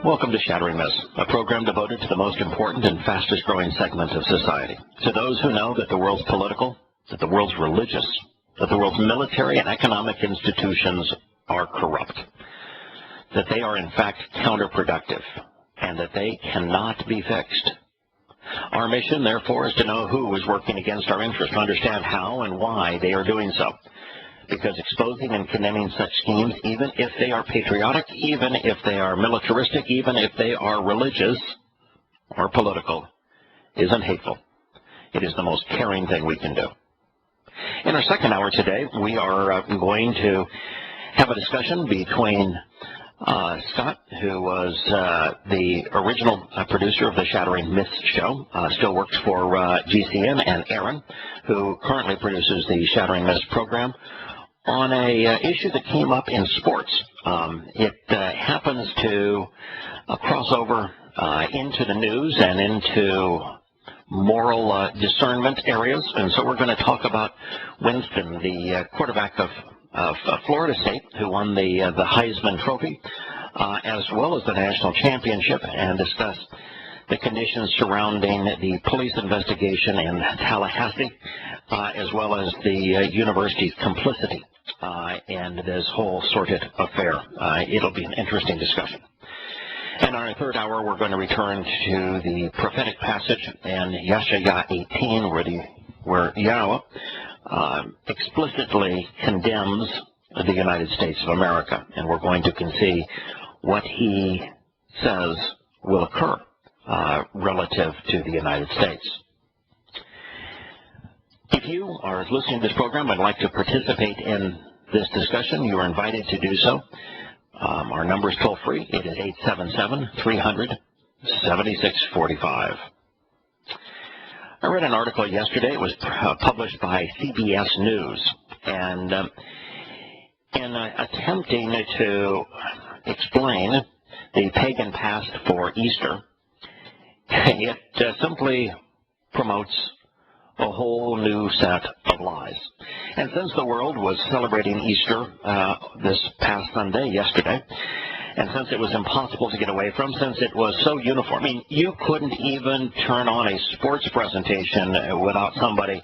Welcome to Shattering Myths, a program devoted to the most important and fastest growing segments of society. To those who know that the world's political, that the world's religious, that the world's military and economic institutions are corrupt, that they are in fact counterproductive, and that they cannot be fixed. Our mission, therefore, is to know who is working against our interests, to understand how and why they are doing so. Because exposing and condemning such schemes, even if they are patriotic, even if they are militaristic, even if they are religious or political, isn't hateful. It is the most caring thing we can do. In our second hour today, we are going to have a discussion between Scott, who was the original producer of the Shattering Myths show, still works for GCN, and Aaron, who currently produces the Shattering Myths program, on a issue that came up in sports. It happens to cross over into the news and into moral discernment areas, and so we're going to talk about Winston, the quarterback of Florida State, who won the Heisman Trophy, as well as the national championship, and discuss the conditions surrounding the police investigation in Tallahassee, as well as the university's complicity in this whole sordid affair. It'll be an interesting discussion. And in our third hour, we're going to return to the prophetic passage in Yahowah 18, where Yahowah explicitly condemns the United States of America, and we're going to see what he says will occur relative to the United States. If you are listening to this program and would like to participate in this discussion, you are invited to do so. Our number is toll-free. It is 877-300-7645. I read an article yesterday. It was published by CBS News, and in attempting to explain the pagan past for Easter, it simply promotes a whole new set of lies. And since the world was celebrating Easter this past Sunday, yesterday, and since it was impossible to get away from, since it was so uniform, I mean, you couldn't even turn on a sports presentation without somebody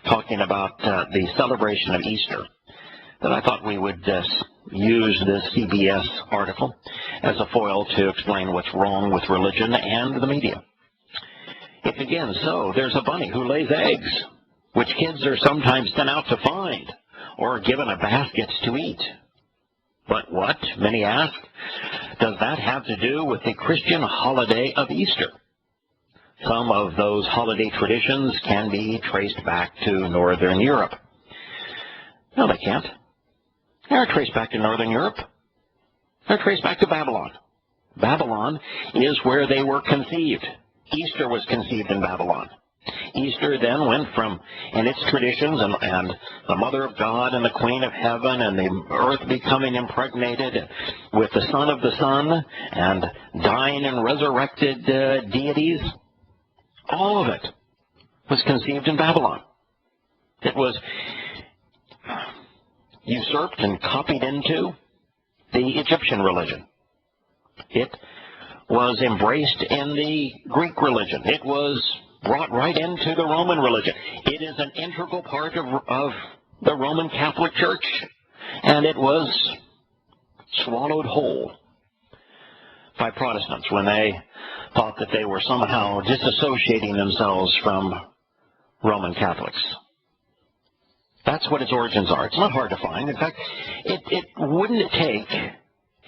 talking about the celebration of Easter, that I thought we would use this CBS article as a foil to explain what's wrong with religion and the media. It begins, so there's a bunny who lays eggs, which kids are sometimes sent out to find or given a basket to eat. But what, many ask, does that have to do with the Christian holiday of Easter? Some of those holiday traditions can be traced back to Northern Europe. No, they can't. They're traced back to Northern Europe. They're traced back to Babylon. Babylon is where they were conceived. Easter was conceived in Babylon. Easter then went from, in its traditions, and the Mother of God and the Queen of Heaven and the earth becoming impregnated with the Son of the Sun and dying and resurrected deities. All of it was conceived in Babylon. It was usurped and copied into the Egyptian religion. It was embraced in the Greek religion. It was brought right into the Roman religion. It is an integral part of the Roman Catholic Church, and it was swallowed whole by Protestants when they thought that they were somehow disassociating themselves from Roman Catholics. That's what its origins are. It's not hard to find. In fact, it wouldn't take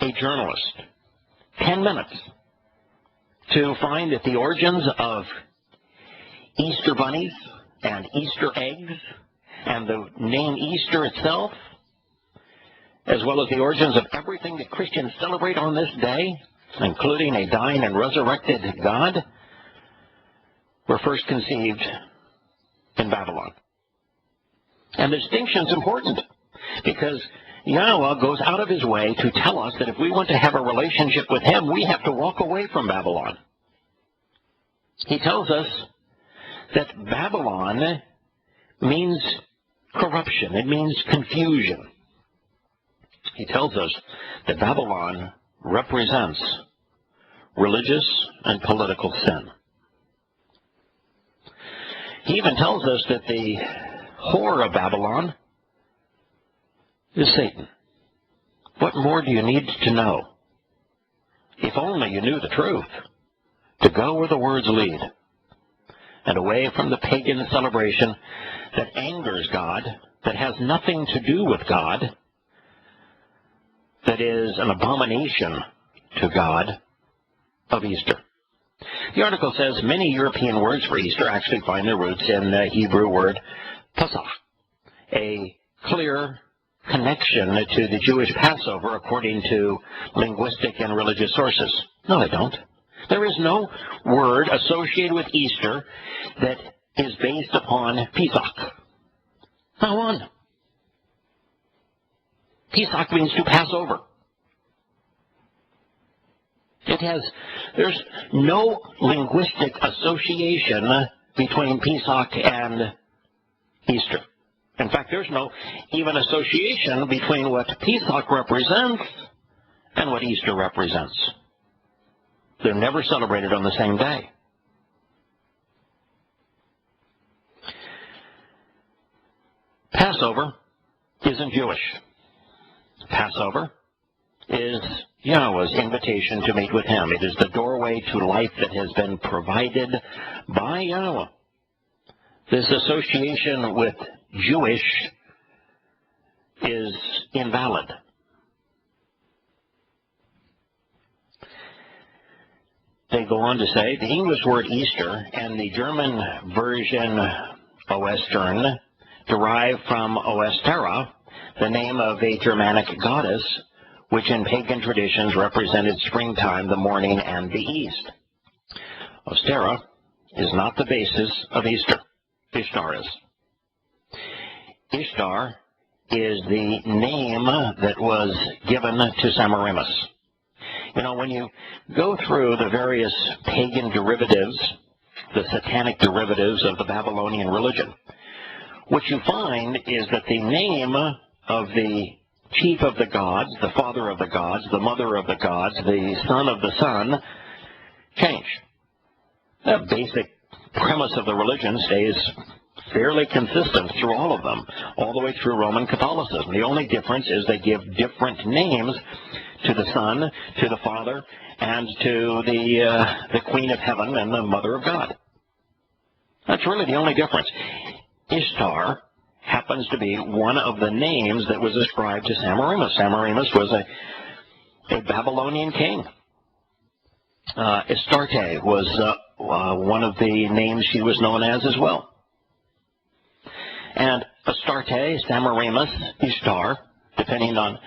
a journalist 10 minutes to find that the origins of Easter bunnies and Easter eggs and the name Easter itself, as well as the origins of everything that Christians celebrate on this day, including a dying and resurrected God, were first conceived in Babylon. And the distinction is important because Yahowah goes out of his way to tell us that if we want to have a relationship with him, we have to walk away from Babylon. He tells us that Babylon means corruption. It means confusion. He tells us that Babylon represents religious and political sin. He even tells us that the whore of Babylon is Satan. What more do you need to know? If only you knew the truth, to go where the words lead, and away from the pagan celebration that angers God, that has nothing to do with God, that is an abomination to God, of Easter. The article says many European words for Easter actually find their roots in the Hebrew word Pesach, a clear connection to the Jewish Passover according to linguistic and religious sources. No, they don't. There is no word associated with Easter that is based upon Pesach. Not one. Pesach means to pass over. There's no linguistic association between Pesach and Easter. In fact, there's no even association between what Pesach represents and what Easter represents. They're never celebrated on the same day. Passover isn't Jewish. Passover is Yahowah's invitation to meet with Him. It is the doorway to life that has been provided by Yahowah. This association with Jewish is invalid. They go on to say the English word Easter and the German version Oestern derive from Oestera, the name of a Germanic goddess, which in pagan traditions represented springtime, the morning, and the east. Ostera is not the basis of Easter. Ishtar is. Ishtar is the name that was given to Semiramis. You know, when you go through the various pagan derivatives, the satanic derivatives of the Babylonian religion, what you find is that the name of the chief of the gods, the father of the gods, the mother of the gods, the son of the sun, change. The basic premise of the religion stays fairly consistent through all of them, all the way through Roman Catholicism. The only difference is they give different names to the Son, to the Father, and to the Queen of Heaven and the Mother of God. That's really the only difference. Ishtar happens to be one of the names that was ascribed to Semiramis. Semiramis was a Babylonian king. Astarte was one of the names she was known as well. And Astarte, Semiramis, Ishtar, depending on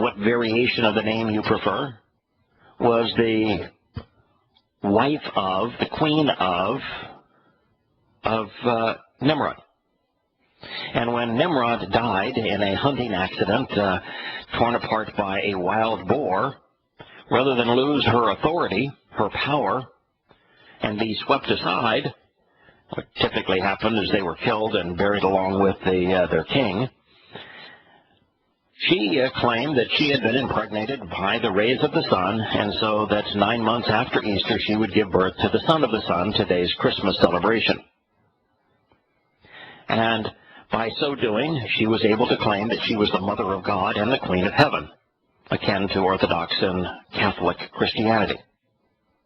what variation of the name you prefer, was the wife of, the queen of Nimrod. And when Nimrod died in a hunting accident, torn apart by a wild boar, rather than lose her authority, her power, and be swept aside, what typically happened is they were killed and buried along with their king, she claimed that she had been impregnated by the rays of the sun, and so that 9 months after Easter she would give birth to the son of the sun, today's Christmas celebration. And by so doing, she was able to claim that she was the mother of God and the queen of heaven, akin to Orthodox and Catholic Christianity.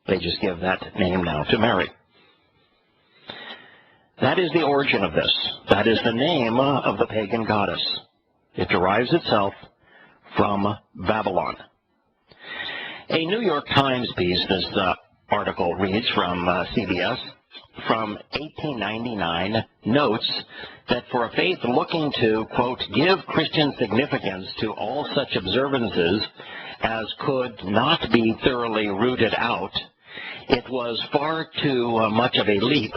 They just give that name now to Mary. That is the origin of this. That is the name of the pagan goddess. It derives itself from Babylon. A New York Times piece, this article reads from CBS, from 1899, notes that for a faith looking to, quote, give Christian significance to all such observances as could not be thoroughly rooted out, it was far too much of a leap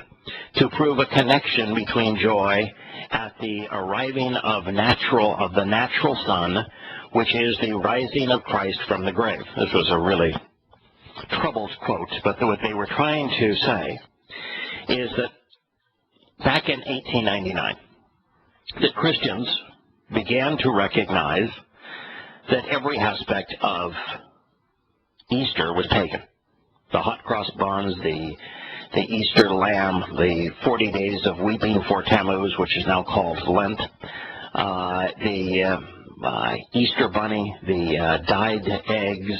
to prove a connection between joy at the arriving of the natural sun, which is the rising of Christ from the grave. This was a really troubled quote, but what they were trying to say is that back in 1899, that Christians began to recognize that every aspect of Easter was pagan. The hot cross buns, the Easter lamb, the 40 days of weeping for Tammuz, which is now called Lent, the Easter bunny, the dyed eggs,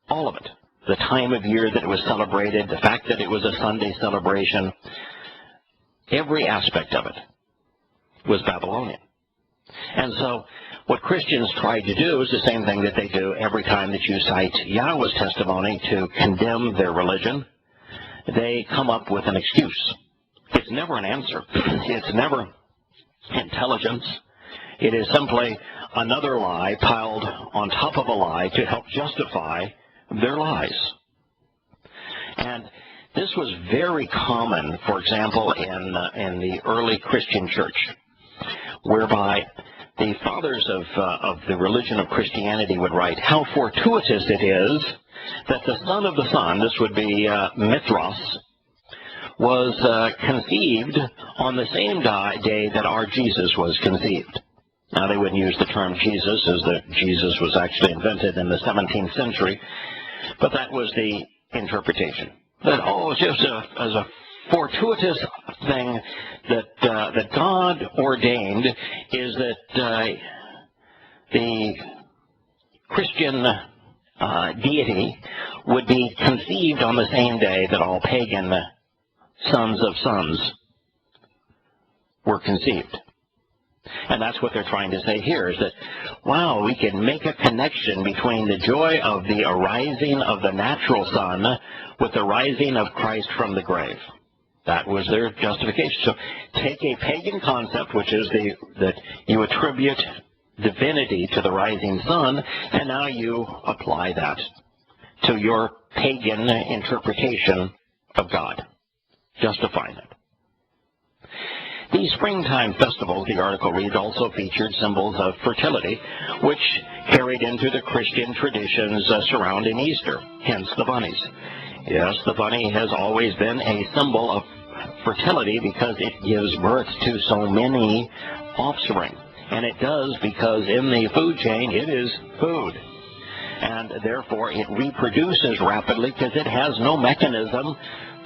all of it. The time of year that it was celebrated, the fact that it was a Sunday celebration, every aspect of it was Babylonian. And so what Christians try to do is the same thing that they do every time that you cite Yahowah's testimony to condemn their religion. They come up with an excuse. It's never an answer. It's never intelligence. It is simply another lie piled on top of a lie to help justify their lies. And this was very common, for example, in the early Christian church, whereby the fathers of the religion of Christianity would write, how fortuitous it is that the son of the Son, this would be Mithras, was conceived on the same day that our Jesus was conceived. Now, they wouldn't use the term Jesus, as that Jesus was actually invented in the 17th century, but that was the interpretation. That, it's just as a fortuitous thing that God ordained is that the Christian deity would be conceived on the same day that all pagan sons of sons were conceived. And that's what they're trying to say here, is that, wow, we can make a connection between the joy of the arising of the natural son with the rising of Christ from the grave. That was their justification. So take a pagan concept, which is that you attribute divinity to the rising sun, and now you apply that to your pagan interpretation of God, justifying it. These springtime festivals, the article reads, also featured symbols of fertility, which carried into the Christian traditions surrounding Easter, hence the bunnies. Yes, the bunny has always been a symbol of fertility because it gives birth to so many offspring. And it does because in the food chain it is food. And therefore it reproduces rapidly because it has no mechanism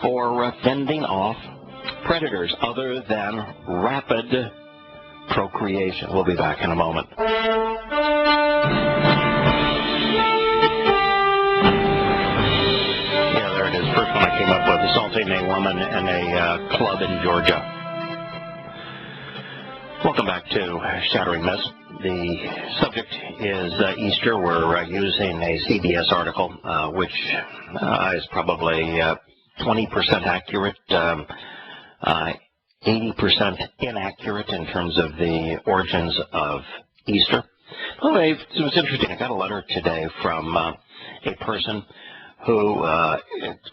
for fending off predators other than rapid procreation. We'll be back in a moment. Yeah, there it is. First one I came up with, assaulting a woman in a club in Georgia. Welcome back to Shattering Myths. The subject is Easter. We're using a CBS article, which is probably 20% accurate, 80% inaccurate in terms of the origins of Easter. Anyway, it was interesting. I got a letter today from a person who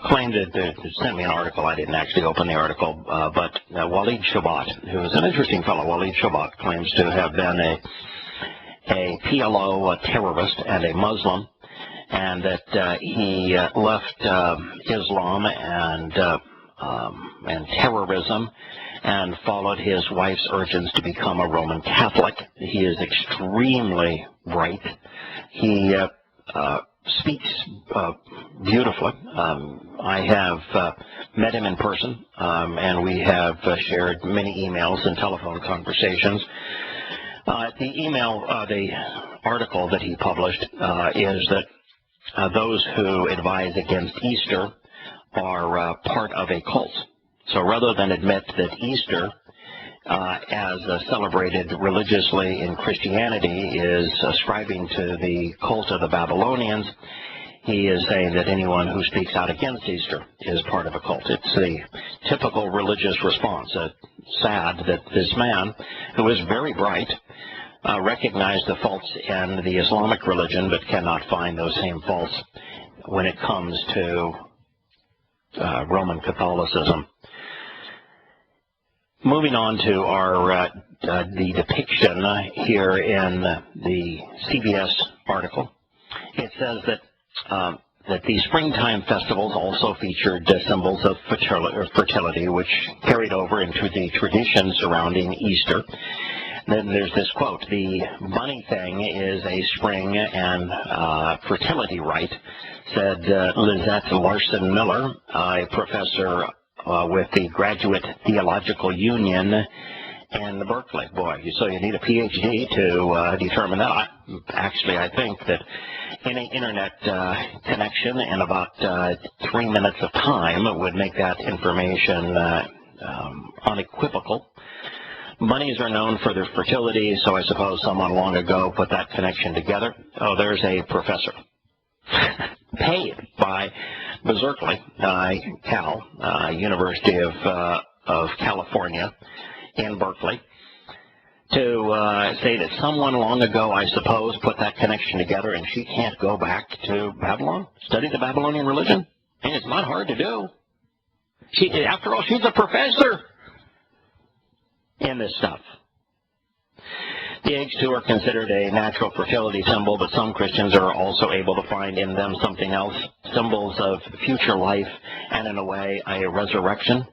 claimed that sent me an article. I didn't actually open the article, but Walid Shoebat, who is an interesting fellow. Walid Shoebat claims to have been a PLO terrorist and a Muslim, and that he left Islam and terrorism and followed his wife's urgings to become a Roman Catholic. He is extremely bright. He speaks beautifully. I have met him in person, and we have shared many emails and telephone conversations. The article that he published is that those who advise against Easter are part of a cult. So rather than admit that Easter, as celebrated religiously in Christianity, is ascribing to the cult of the Babylonians, he is saying that anyone who speaks out against Easter is part of a cult. It's the typical religious response. Sad that this man, who is very bright, recognized the faults in the Islamic religion, but cannot find those same faults when it comes to Roman Catholicism. Moving on to our the depiction here in the CBS article, it says that the springtime festivals also featured symbols of fertility, which carried over into the tradition surrounding Easter. Then there's this quote, "The bunny thing is a spring and fertility rite," said Lizette Larson Miller, a professor with the Graduate Theological Union in Berkeley. Boy, so you need a PhD to determine that. I think that any internet connection in about 3 minutes of time would make that information unequivocal. Bunnies are known for their fertility, so I suppose someone long ago put that connection together. Oh, there's a professor paid by Berkeley, University of California in Berkeley, to say that someone long ago, I suppose, put that connection together, and she can't go back to Babylon, study the Babylonian religion. And it's not hard to do. After all, she's a professor in this stuff. The eggs, too, are considered a natural fertility symbol, but some Christians are also able to find in them something else, symbols of future life and, in a way, a resurrection.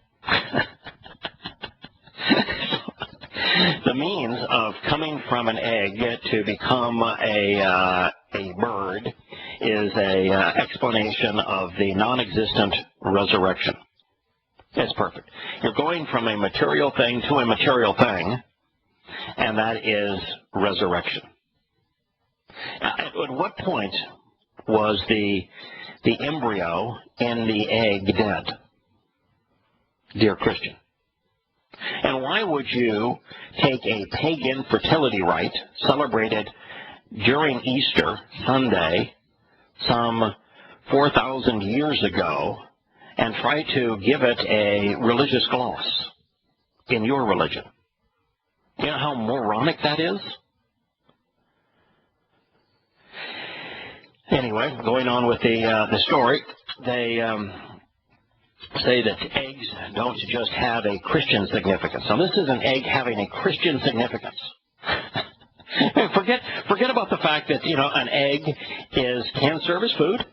The means of coming from an egg to become a bird is an explanation of the non-existent resurrection. It's perfect. You're going from a material thing to a material thing, and that is resurrection. At what point was the embryo in the egg dead, dear Christian? And why would you take a pagan fertility rite celebrated during Easter Sunday some 4,000 years ago and try to give it a religious gloss in your religion? You know how moronic that is? Anyway, going on with the story, they say that eggs don't just have a Christian significance. Now, this is an egg having a Christian significance. Forget about the fact that, an egg can serve as food,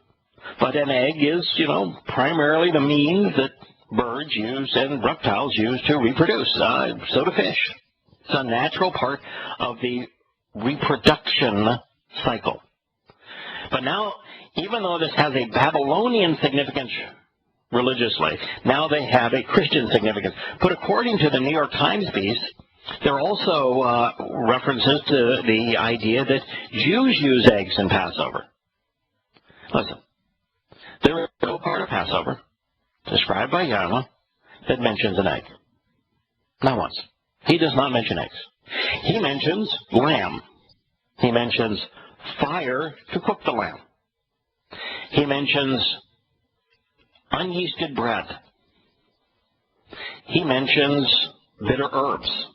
but an egg is, primarily the means that birds use and reptiles use to reproduce. So do fish. It's a natural part of the reproduction cycle. But now, even though this has a Babylonian significance religiously, now they have a Christian significance. But according to the New York Times piece, there are also references to the idea that Jews use eggs in Passover. Listen, there is no part of Passover described by Yahowah that mentions an egg. Not once. He does not mention eggs. He mentions lamb. He mentions fire to cook the lamb. He mentions unyeasted bread. He mentions bitter herbs.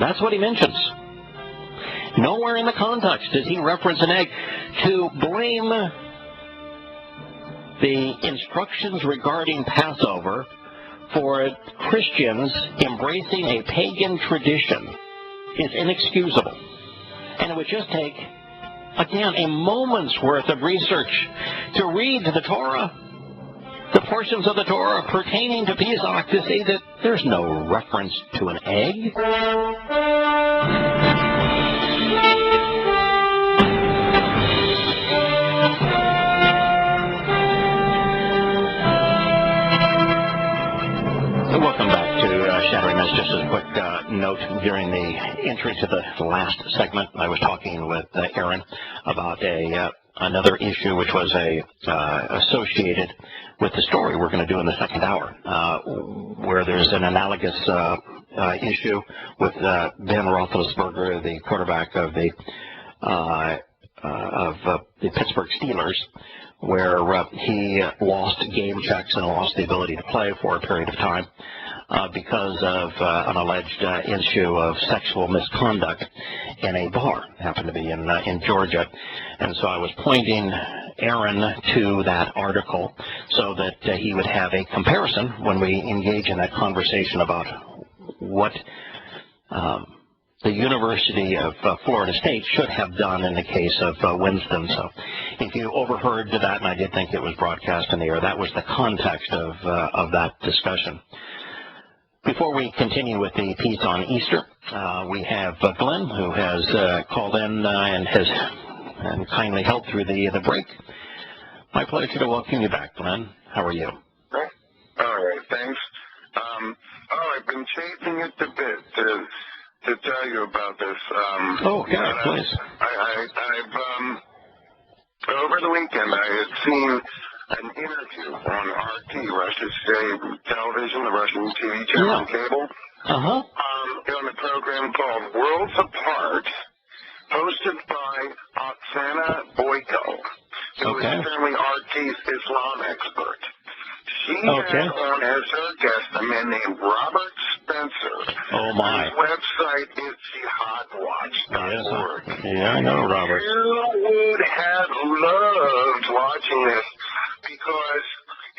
That's what he mentions. Nowhere in the context does he reference an egg. To blame the instructions regarding Passover for Christians embracing a pagan tradition is inexcusable. And it would just take, again, a moment's worth of research to read the Torah, the portions of the Torah pertaining to Pesach, to see that there's no reference to an egg. Welcome back to Shattering Myths. Just as a quick note, during the entry to the last segment, I was talking with Aaron about another issue which was associated with the story we're going to do in the second hour, where there's an analogous issue with Ben Roethlisberger, the quarterback of the Pittsburgh Steelers, where he lost game checks and lost the ability to play for a period of time because of an alleged issue of sexual misconduct in a bar. It happened to be in Georgia. And so I was pointing Aaron to that article so that he would have a comparison when we engage in that conversation about what the University of Florida State should have done in the case of Winston. So if you overheard that, and I did think it was broadcast in the air, that was the context of that discussion. Before we continue with the piece on Easter, we have Glenn, who has called in and has kindly helped through the break. My pleasure to welcome you back, Glenn. How are you? All right, thanks. I've been chasing it a bit to tell you about this. Please. I've over the weekend I had seen an interview on RT, Russia's state television, the Russian TV channel on cable. On a program called Worlds Apart, hosted by Oksana Boyko, who is currently RT's Islam expert. She had on as her guest a man named Robert Spencer. Oh, my. His website is jihadwatch.org. Yeah, I know, Robert. You would have loved watching this because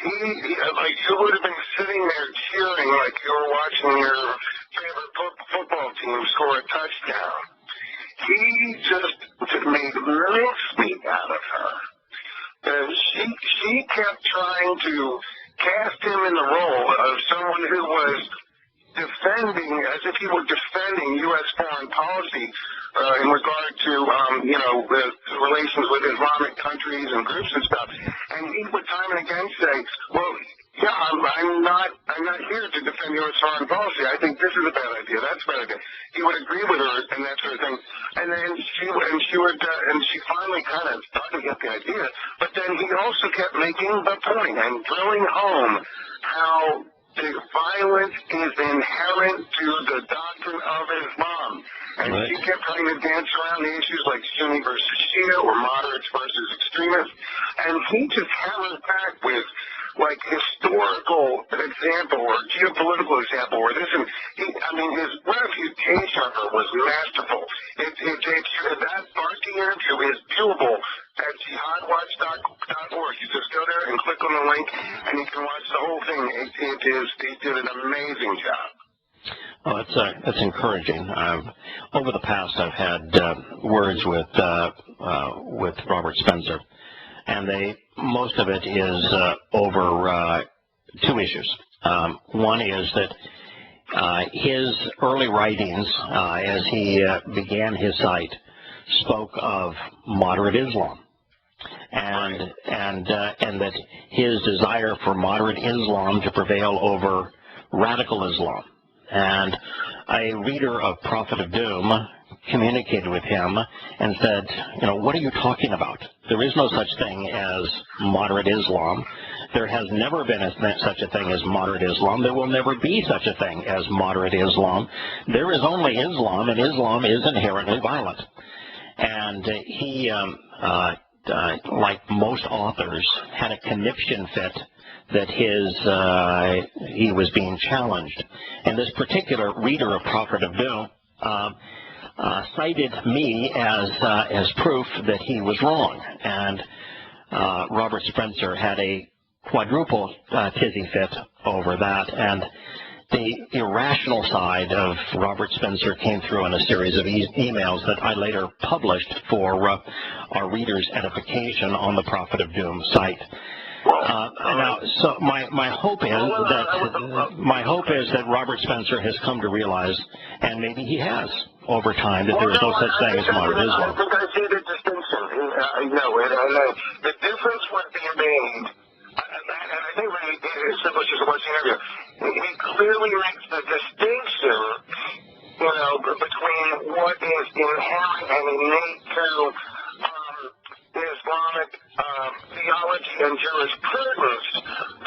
you would have been sitting there cheering like you were watching your favorite football team score a touchdown. He just made mincemeat out of her. She kept trying to cast him in the role of someone who was defending, as if he were defending U.S. foreign policy in regard to, the relations with Islamic countries and groups and stuff. And he would time and again say, well, yeah, I'm not here to defend U.S. foreign policy. I think this is a bad idea. That's a bad idea. He would agree with her and that sort of thing. And then she finally kind of started to get the idea. But then he also kept making the point and drilling home how the violence is inherent to the doctrine of Islam. And she kept trying to dance around the issues like Sunni versus Shia or moderates versus extremists. And he just hammered back with like historical example or geopolitical example or this, and his reputation of her was masterful. That RT interview is viewable at jihadwatch.org. You just go there and click on the link, and you can watch the whole thing. He did an amazing job. Oh, that's encouraging. Over the past, I've had words with Robert Spencer, and most of it is over two issues. One is that his early writings, as he began his site, spoke of moderate Islam, and that his desire for moderate Islam to prevail over radical Islam. And a reader of Prophet of Doom communicated with him and said, what are you talking about? There is no such thing as moderate Islam. There has never been such a thing as moderate Islam. There will never be such a thing as moderate Islam. There is only Islam, and Islam is inherently violent. And he, like most authors, had a conniption fit that he was being challenged. And this particular reader of Prophet of Doom cited me as proof that he was wrong. And Robert Spencer had a quadruple tizzy fit over that. And the irrational side of Robert Spencer came through in a series of emails that I later published for our readers' edification on the Prophet of Doom site. Now, so my hope is that Robert Spencer has come to realize, and maybe he has over time, that there is no such thing as moderate Islam. I think I see the distinction. The difference would be made, and I think when he establishes what's the interview, he clearly makes the distinction, between what is inherent and innate to Islamic theology and jurisprudence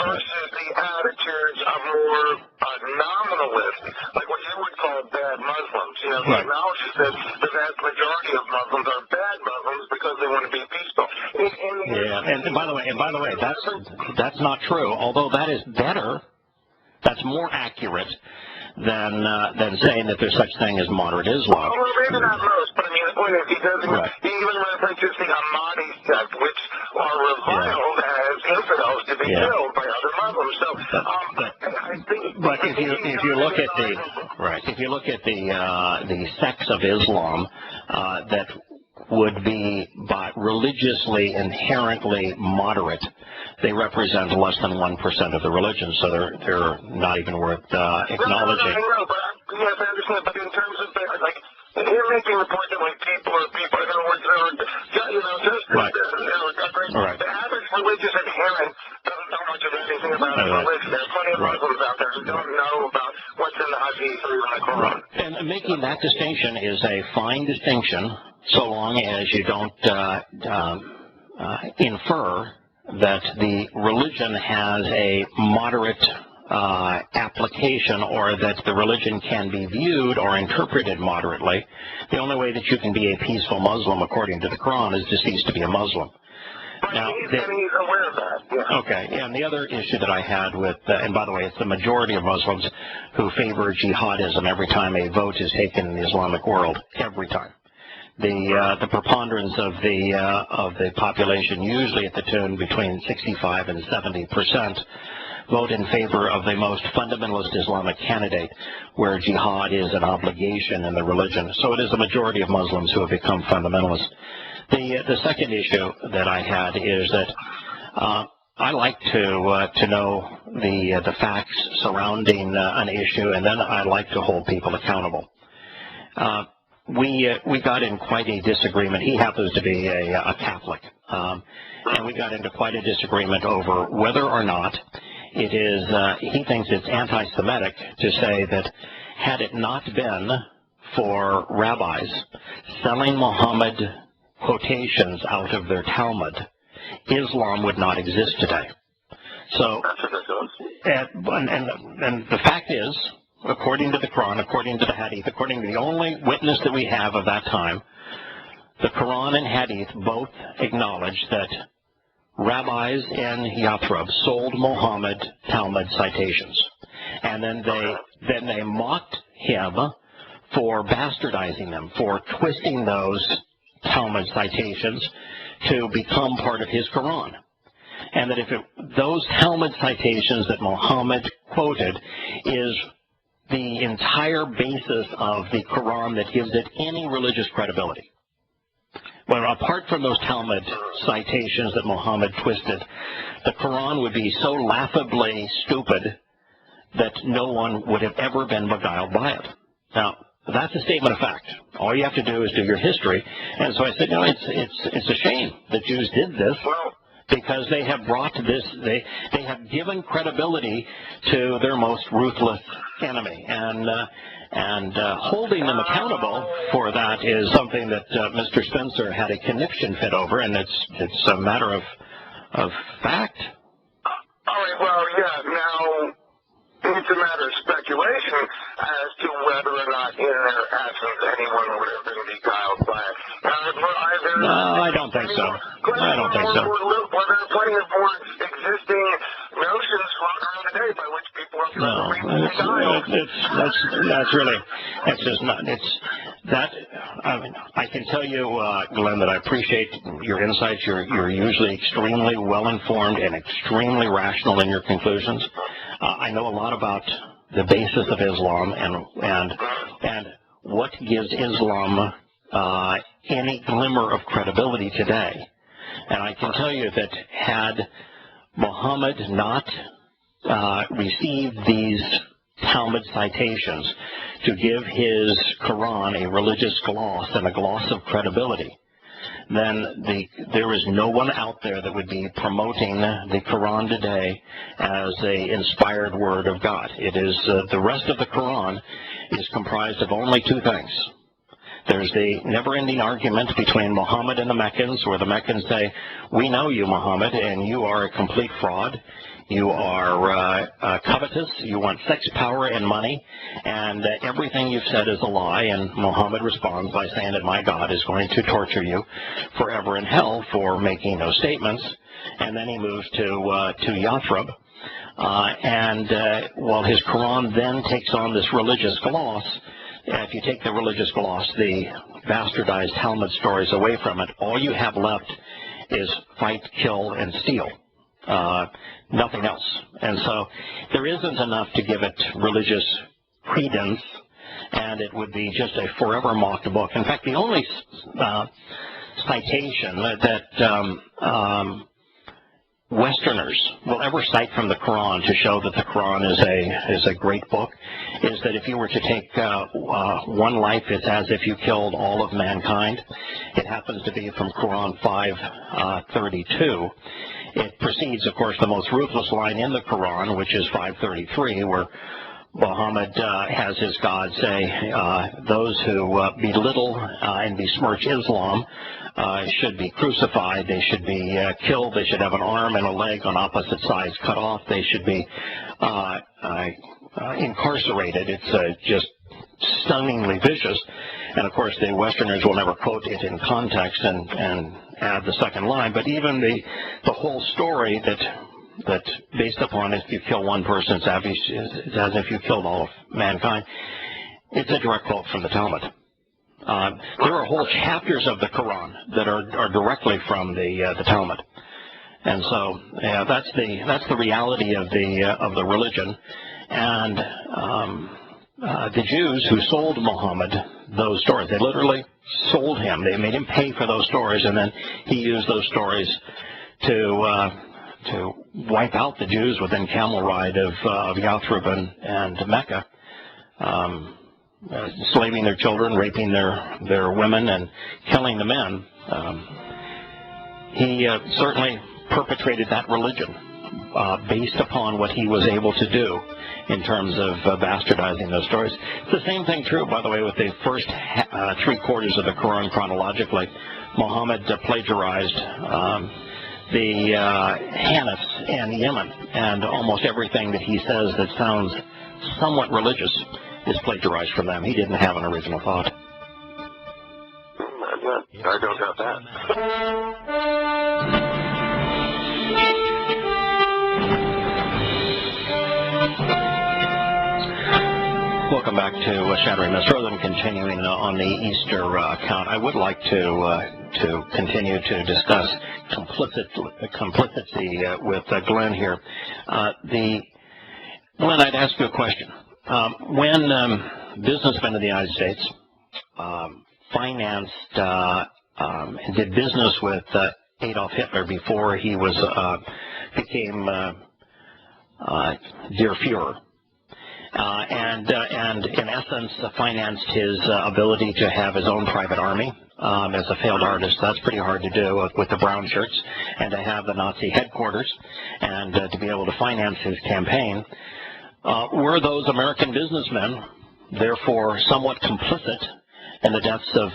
versus the attitudes of more nominalists, like what you would call bad Muslims. He acknowledges that the vast majority of Muslims are bad Muslims because they want to be peaceful. And by the way, that's not true. Although that is better, that's more accurate than saying that there's such thing as moderate Islam. Well, maybe not most, but the point is he even references the Ahmadi sect, which are reviled as infidels to be killed by other Muslims. So, but if you look at the sects of Islam that would be religiously inherently moderate, they represent less than 1% of the religion, so they're not even worth acknowledging. No, but yes, I understand. But in terms of like, you're making the point that like people, in other words, just right. Right. The average religious adherent doesn't know much of anything about religion. There are plenty of Muslims out there who don't know about what's in the Hadith or even the Quran. Right. And making that distinction is a fine distinction, so long as you don't infer that the religion has a moderate application, or that the religion can be viewed or interpreted moderately. The only way that you can be a peaceful Muslim, according to the Quran, is to cease to be a Muslim. Now, he's aware of that. Yeah. Okay, and the other issue that I had with, and by the way, it's the majority of Muslims who favor jihadism every time a vote is taken in the Islamic world, every time. The preponderance of the population, usually at the tune between 65 and 70%, vote in favor of the most fundamentalist Islamic candidate, where jihad is an obligation in the religion. So it is a majority of Muslims who have become fundamentalists. The second issue that I had is that I like to know the facts surrounding an issue, and then I like to hold people accountable. We got in quite a disagreement. He happens to be a Catholic, and we got into quite a disagreement over whether or not it is, he thinks it's anti-Semitic to say that had it not been for rabbis selling Muhammad quotations out of their Talmud, Islam would not exist today. So, and the fact is, according to the Quran, according to the Hadith, according to the only witness that we have of that time, the Quran and Hadith both acknowledge that rabbis in Yathrib sold Muhammad Talmud citations, and then they mocked him for bastardizing them, for twisting those Talmud citations to become part of his Quran. And that if those Talmud citations that Muhammad quoted is the entire basis of the Quran that gives it any religious credibility. Well, apart from those Talmud citations that Muhammad twisted, the Quran would be so laughably stupid that no one would have ever been beguiled by it. Now, that's a statement of fact. All you have to do is do your history. And so I said, it's a shame that Jews did this, because they have brought this, they have given credibility to their most ruthless enemy. And holding them accountable for that is something that Mr. Spencer had a conniption fit over, and it's a matter of fact. All right, well, yeah, now it's a matter of speculation as to whether or not in their absence anyone would have been beguiled by it. No, I don't think so. I don't think so. Well, there are plenty of more existing notions floating around today by which people are that's just not, it's that, I mean, I can tell you, Glenn, that I appreciate your insights. You're usually extremely well-informed and extremely rational in your conclusions. I know a lot about the basis of Islam and what gives Islam any glimmer of credibility today. And I can tell you that had Muhammad not received these Talmud citations to give his Quran a religious gloss and a gloss of credibility, then there is no one out there that would be promoting the Quran today as a inspired word of God. It is the rest of the Quran is comprised of only two things. There's the never-ending argument between Muhammad and the Meccans, where the Meccans say, "We know you, Muhammad, and you are a complete fraud. You are covetous. You want sex, power, and money, and everything you've said is a lie." And Muhammad responds by saying that my God is going to torture you forever in hell for making those statements. And then he moves to Yathrib, while his Quran then takes on this religious gloss. If you take the religious gloss, the bastardized Talmud stories away from it, all you have left is fight, kill, and steal. Nothing else. And so there isn't enough to give it religious credence, and it would be just a forever mocked book. In fact, the only citation that Westerners will ever cite from the Quran to show that the Quran is a great book is that if you were to take one life, it's as if you killed all of mankind. It happens to be from Quran 5:32. It precedes, of course, the most ruthless line in the Quran, which is 5:33, where Muhammad has his God say, those who belittle and besmirch Islam should be crucified, they should be killed, they should have an arm and a leg on opposite sides cut off, they should be incarcerated. It's just stunningly vicious. And of course the Westerners will never quote it in context and add the second line, but even the whole story that based upon if you kill one person, it's as if you killed all of mankind, it's a direct quote from the Talmud. There are whole chapters of the Quran that are directly from the Talmud, and so that's the reality of the religion. And the Jews who sold Muhammad those stories, they literally sold him. They made him pay for those stories, and then he used those stories to wipe out the Jews within camel ride of Yathrib and Mecca, enslaving their children, raping their women, and killing the men. He certainly perpetrated that religion based upon what he was able to do in terms of bastardizing those stories. It's the same thing true, by the way, with the first three-quarters of the Quran chronologically. Muhammad plagiarized the Hanifs in Yemen, and almost everything that he says that sounds somewhat religious is plagiarized from them. He didn't have an original thought. I don't doubt that. Welcome back to Shattering Myths. Rather than continuing on the Easter account, I would like to continue to discuss complicity with Glenn here. Glenn, I'd ask you a question. When businessmen in the United States financed and did business with Adolf Hitler before he became Der Fuhrer, and in essence financed his ability to have his own private army as a failed artist. That's pretty hard to do with the brown shirts, and to have the Nazi headquarters and to be able to finance his campaign. Were those American businessmen therefore somewhat complicit in the deaths of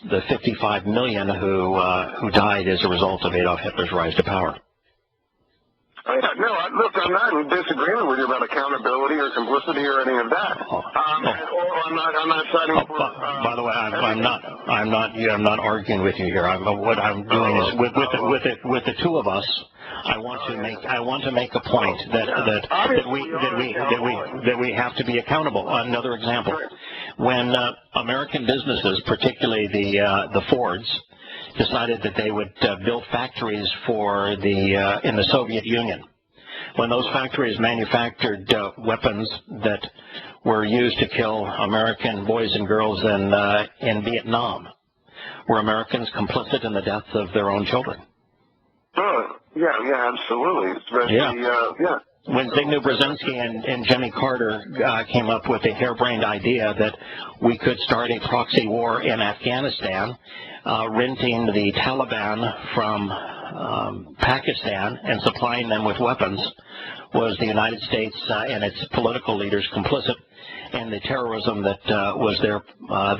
the 55 million who died as a result of Adolf Hitler's rise to power? No, look, I'm not in disagreement with you about accountability or complicity or any of that. Or I'm not citing for. By the way, I'm not arguing with you here. What I'm doing is with the two of us. I want to make a point that we have to be accountable. Another example, when American businesses, particularly the Fords, decided that they would build factories for in the Soviet Union. When those factories manufactured weapons that were used to kill American boys and girls in Vietnam, were Americans complicit in the deaths of their own children? Yeah, absolutely. Yeah. When Zbigniew Brzezinski and Jimmy Carter came up with a harebrained idea that we could start a proxy war in Afghanistan, renting the Taliban from Pakistan and supplying them with weapons, was the United States and its political leaders complicit in the terrorism that was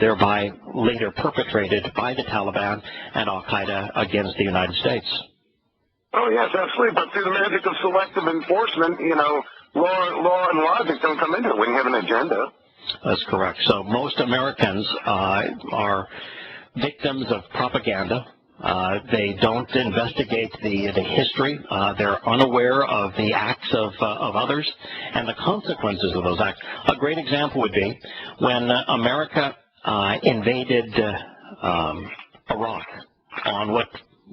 thereby later perpetrated by the Taliban and al-Qaeda against the United States? Oh, yes, absolutely. But through the magic of selective enforcement, law and logic don't come into it when you have an agenda. That's correct. So most Americans are victims of propaganda. They don't investigate the history. They're unaware of the acts of others and the consequences of those acts. A great example would be when America invaded Iraq on what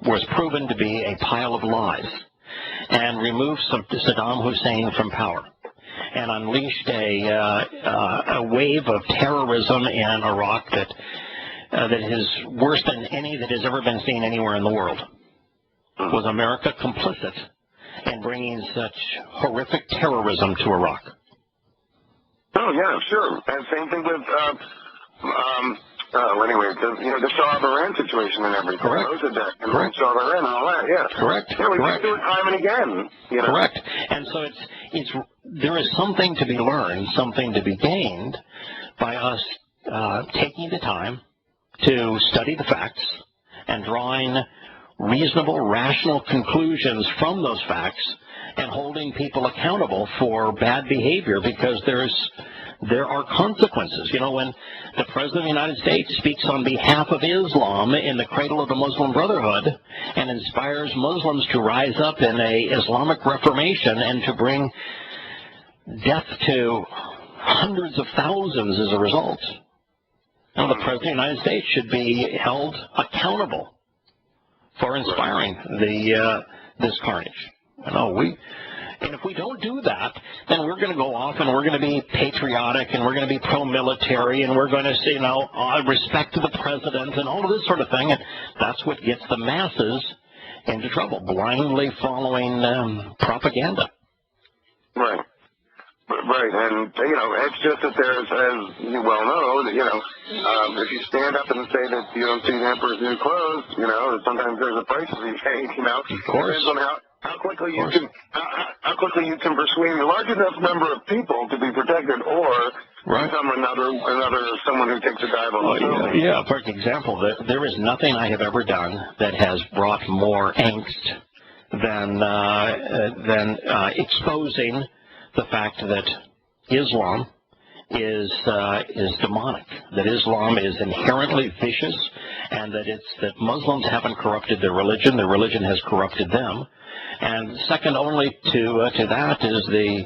was proven to be a pile of lies, and removed Saddam Hussein from power, and unleashed a wave of terrorism in Iraq that that is worse than any that has ever been seen anywhere in the world. Was America complicit in bringing such horrific terrorism to Iraq? Oh, yeah, sure. And same thing with, the Shah of Iran situation and everything. Correct. Mossadegh and Correct. Shah of Iran and all that, yeah. Correct. Yeah, we Correct. do it time and again, you know. Correct. And so there is something to be learned, something to be gained by us taking the time to study the facts and drawing reasonable, rational conclusions from those facts and holding people accountable for bad behavior, because there are consequences. You know, when the President of the United States speaks on behalf of Islam in the cradle of the Muslim Brotherhood and inspires Muslims to rise up in a Islamic Reformation and to bring death to hundreds of thousands as a result, now the President of the United States should be held accountable for inspiring this carnage. And if we don't do that, then we're going to go off and we're going to be patriotic and we're going to be pro-military and we're going to say, respect to the president and all of this sort of thing. And that's what gets the masses into trouble, blindly following propaganda. Right. Right, and, it's just that there's, as you well know, that, if you stand up and say that you don't see the emperor's new clothes, sometimes there's a price to be paid, Of course. It depends on how quickly you can persuade a large enough number of people to be protected, or become someone who takes a dive on the Yeah, for example, there is nothing I have ever done that has brought more angst than exposing the fact that Islam is demonic, that Islam is inherently vicious, and that Muslims haven't corrupted their religion has corrupted them. And second only to that is the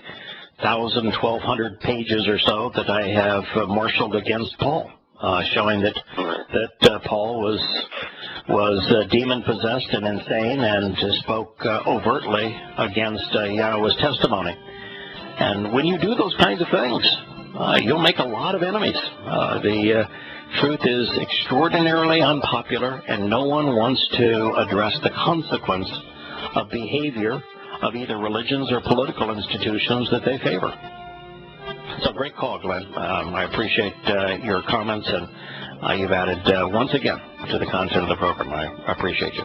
1,200 pages or so that I have marshaled against Paul, showing that Paul was demon-possessed and insane and spoke overtly against Yahowah's testimony. And when you do those kinds of things, you'll make a lot of enemies. The truth is extraordinarily unpopular, and no one wants to address the consequence of behavior of either religions or political institutions that they favor. So great call, Glenn. I appreciate your comments, and you've added once again to the content of the program. I appreciate you.